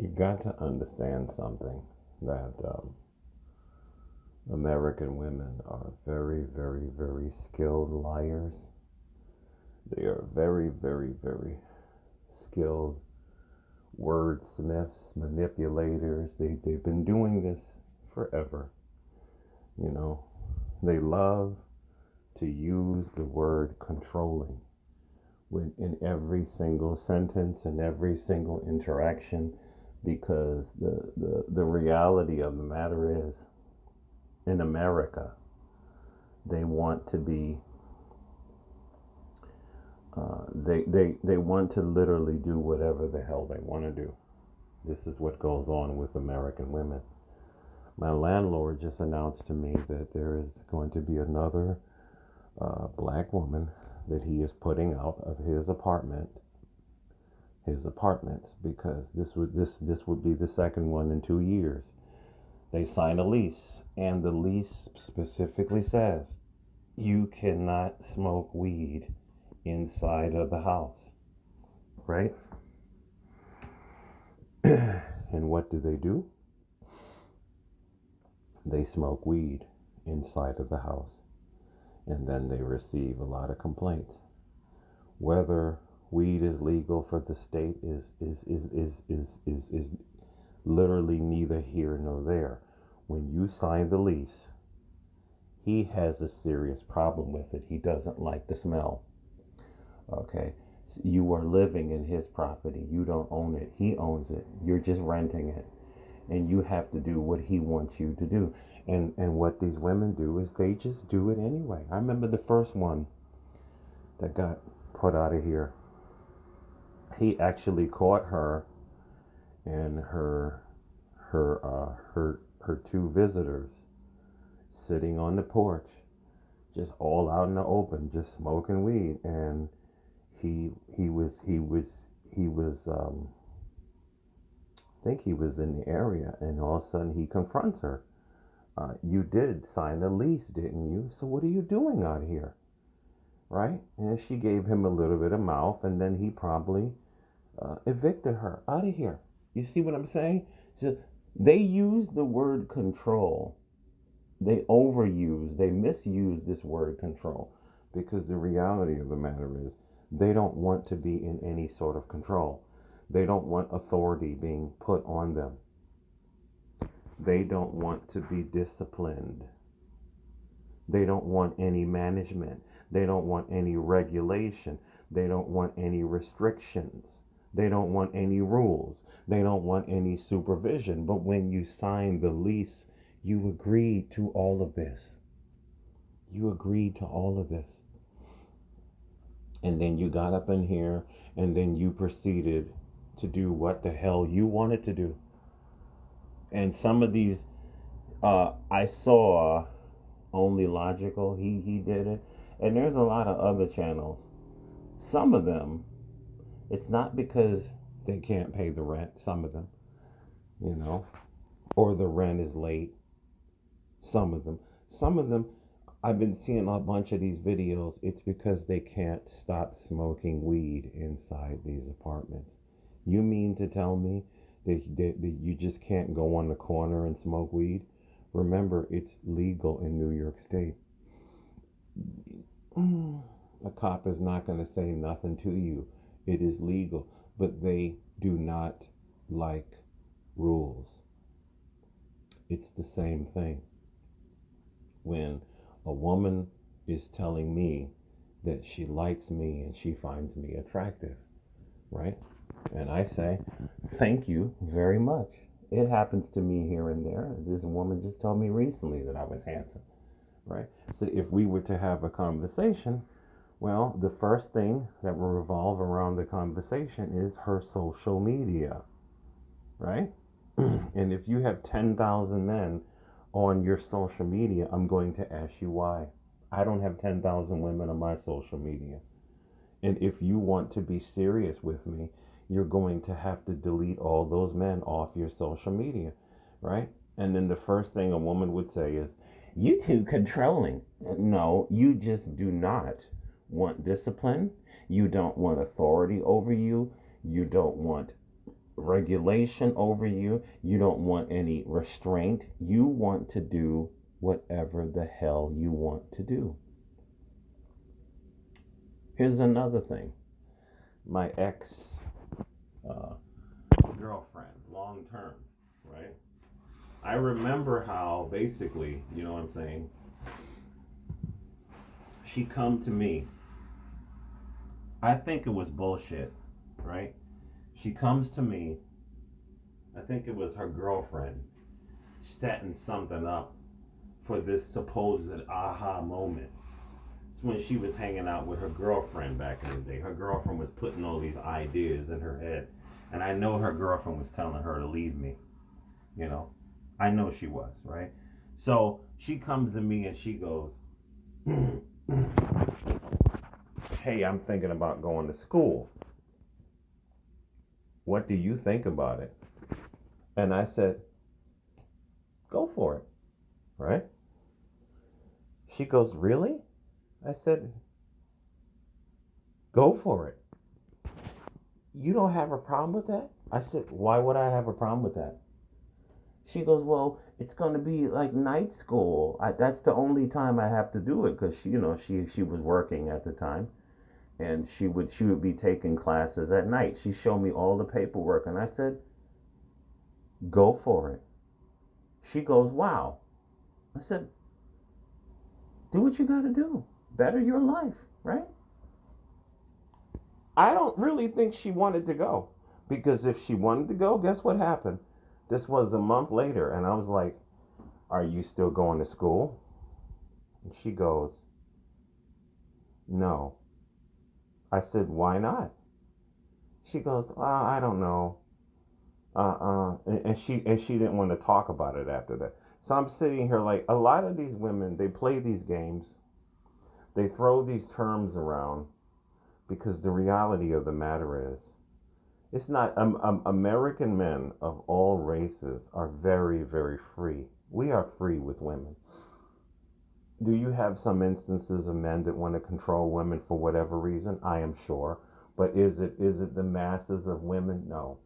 You've got to understand something that American women are very, very, very skilled liars. They are very, very, very skilled wordsmiths, manipulators. They've been doing this forever. You know, they love to use the word controlling when in every single sentence and every single interaction, because the reality of the matter is, in America, they want to be they want to literally do whatever the hell they want to do. This is what goes on with American women. My landlord just announced to me that there is going to be another black woman that he is putting out of his apartments, because this would be the second one in 2 years. They signed a lease, and the lease specifically says you cannot smoke weed inside of the house, right? And what do? They smoke weed inside of the house, and then they receive a lot of complaints. Whether weed is legal for the state is literally neither here nor there. When you sign the lease, he has a serious problem with it. He doesn't like the smell. Okay. You are living in his property. You don't own it. He owns it. You're just renting it. And you have to do what he wants you to do. And what these women do is they just do it anyway. I remember the first one that got put out of here. He actually caught her and her two visitors sitting on the porch, just all out in the open, just smoking weed. And he was I think he was in the area, and all of a sudden he confronts her. You did sign a lease, didn't you? So what are you doing out here, right? And she gave him a little bit of mouth, and then he probably evicted her out of here. You see what I'm saying? So they use the word control. They misuse this word control, because the reality of the matter is they don't want to be in any sort of control. They don't want authority being put on them. They don't want to be disciplined. They don't want any management. They don't want any regulation. They don't want any restrictions. They don't want any rules. They don't want any supervision. But when you sign the lease, you agreed to all of this. You agreed to all of this. And then you got up in here, and then you proceeded to do what the hell you wanted to do. And some of these, I saw Only Logical, he did it. And there's a lot of other channels. Some of them, it's not because they can't pay the rent, some of them, you know, or the rent is late. Some of them. Some of them, I've been seeing a bunch of these videos. It's because they can't stop smoking weed inside these apartments. You mean to tell me that you just can't go on the corner and smoke weed? Remember, it's legal in New York State. A cop is not going to say nothing to you. It is legal. But they do not like rules. It's the same thing. When a woman is telling me that she likes me and she finds me attractive, right? And I say, thank you very much. It happens to me here and there. This woman just told me recently that I was handsome, right? So if we were to have a conversation, well, the first thing that will revolve around the conversation is her social media, right? And if you have 10,000 men on your social media, I'm going to ask you why. I don't have 10,000 women on my social media. And if you want to be serious with me, you're going to have to delete all those men off your social media, right? And then the first thing a woman would say is, you too controlling. No, you just do not want discipline. You don't want authority over you. You don't want regulation over you. You don't want any restraint. You want to do whatever the hell you want to do. Here's another thing. My ex uh, girlfriend, long term, right? I remember how basically, you know what I'm saying? She come to me. I think it was bullshit, right? She comes to me. I think it was her girlfriend setting something up for this supposed aha moment. It's when she was hanging out with her girlfriend back in the day. Her girlfriend was putting all these ideas in her head. And I know her girlfriend was telling her to leave me. You know, I know she was, right? So she comes to me and she goes, hey, I'm thinking about going to school. What do you think about it? And I said, go for it, right? She goes, really? I said, go for it. You don't have a problem with that? I said, why would I have a problem with that? She goes, well, it's going to be like night school. That's the only time I have to do it because she was working at the time, and she would be taking classes at night. She showed me all the paperwork, and I said, go for it. She goes, wow. I said, do what you got to do. Better your life, right? I don't really think she wanted to go because if she wanted to go, guess what happened? This was a month later, and I was like, are you still going to school? And she goes, no. I said, why not? She goes, I don't know. And she didn't want to talk about it after that. So I'm sitting here like a lot of these women, they play these games, they throw these terms around because the reality of the matter is, it's not. American men of all races are very, very free. We are free with women. Do you have some instances of men that want to control women for whatever reason? I am sure. But is it the masses of women? No.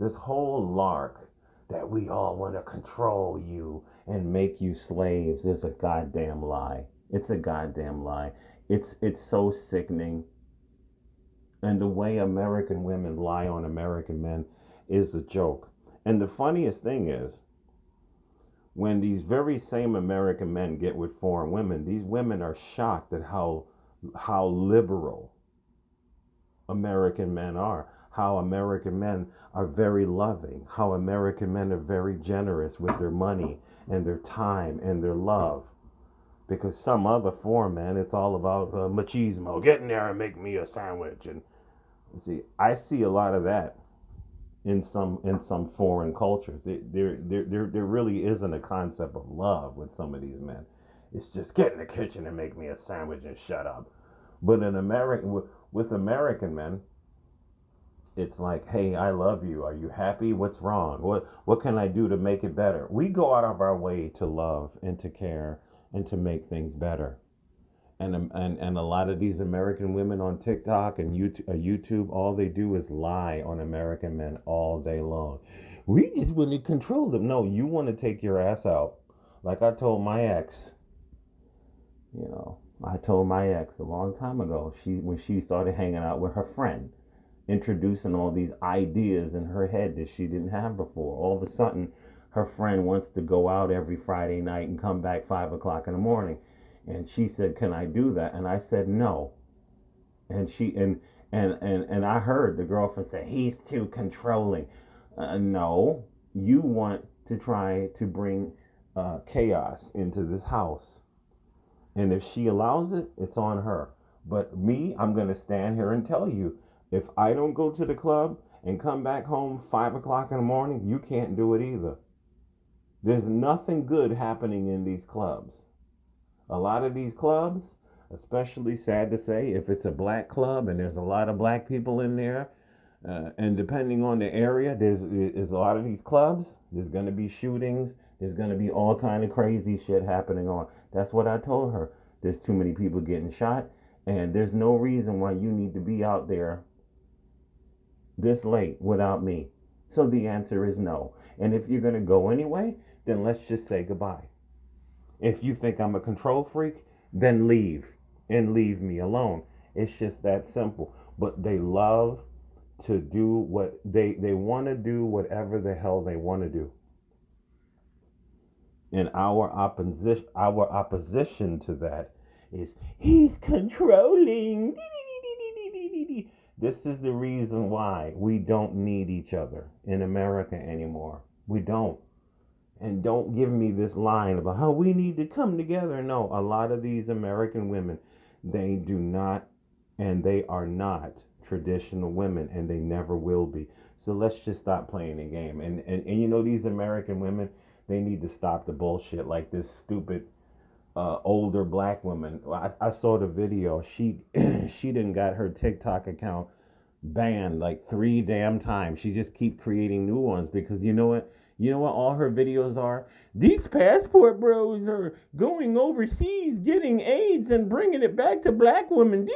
This whole lark that we all want to control you and make you slaves is a goddamn lie. It's a goddamn lie. It's so sickening. And the way American women lie on American men is a joke. And the funniest thing is, when these very same American men get with foreign women, these women are shocked at how liberal American men are, how American men are very loving, how American men are very generous with their money and their time and their love. Because some other foreign man, it's all about machismo. Get in there and make me a sandwich. And see, I see a lot of that in some foreign cultures. There really isn't a concept of love with some of these men. It's just get in the kitchen and make me a sandwich and shut up. But in American with American men, it's like, hey, I love you. Are you happy? What's wrong? What can I do to make it better? We go out of our way to love and to care and to make things better. And a lot of these American women on TikTok and YouTube, all they do is lie on American men all day long. We just want to control them. No, you want to take your ass out. Like I told my ex, I told my ex a long time ago. When she started hanging out with her friend, introducing all these ideas in her head that she didn't have before. All of a sudden, her friend wants to go out every Friday night and come back 5 o'clock in the morning. And she said, can I do that? And I said, no. And and I heard the girlfriend say, he's too controlling. No, you want to try to bring chaos into this house. And if she allows it, it's on her. But me, I'm going to stand here and tell you, if I don't go to the club and come back home 5 o'clock in the morning, you can't do it either. There's nothing good happening in these clubs. A lot of these clubs, especially sad to say, if it's a black club and there's a lot of black people in there, and depending on the area, there's a lot of these clubs. There's going to be shootings. There's going to be all kind of crazy shit happening on. That's what I told her. There's too many people getting shot, and there's no reason why you need to be out there this late without me. So the answer is no. And if you're going to go anyway, then let's just say goodbye. If you think I'm a control freak, then leave and leave me alone. It's just that simple. But they love to do what they want to do, whatever the hell they want to do. And our opposition to that is he's controlling. This is the reason why we don't need each other in America anymore. We don't. And don't give me this line about how we need to come together. No, a lot of these American women, they do not, and they are not traditional women, and they never will be. So let's just stop playing the game. And you know, these American women, they need to stop the bullshit like this stupid older black woman. I saw the video. She she didn't got her TikTok account banned like 3 damn times. She just keep creating new ones because you know what? You know what all her videos are? These passport bros are going overseas getting AIDS and bringing it back to black women.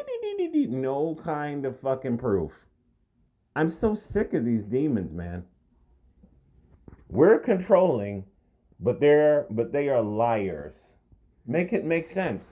No kind of fucking proof. I'm so sick of these demons, man. We're controlling, but they are liars. Make it make sense.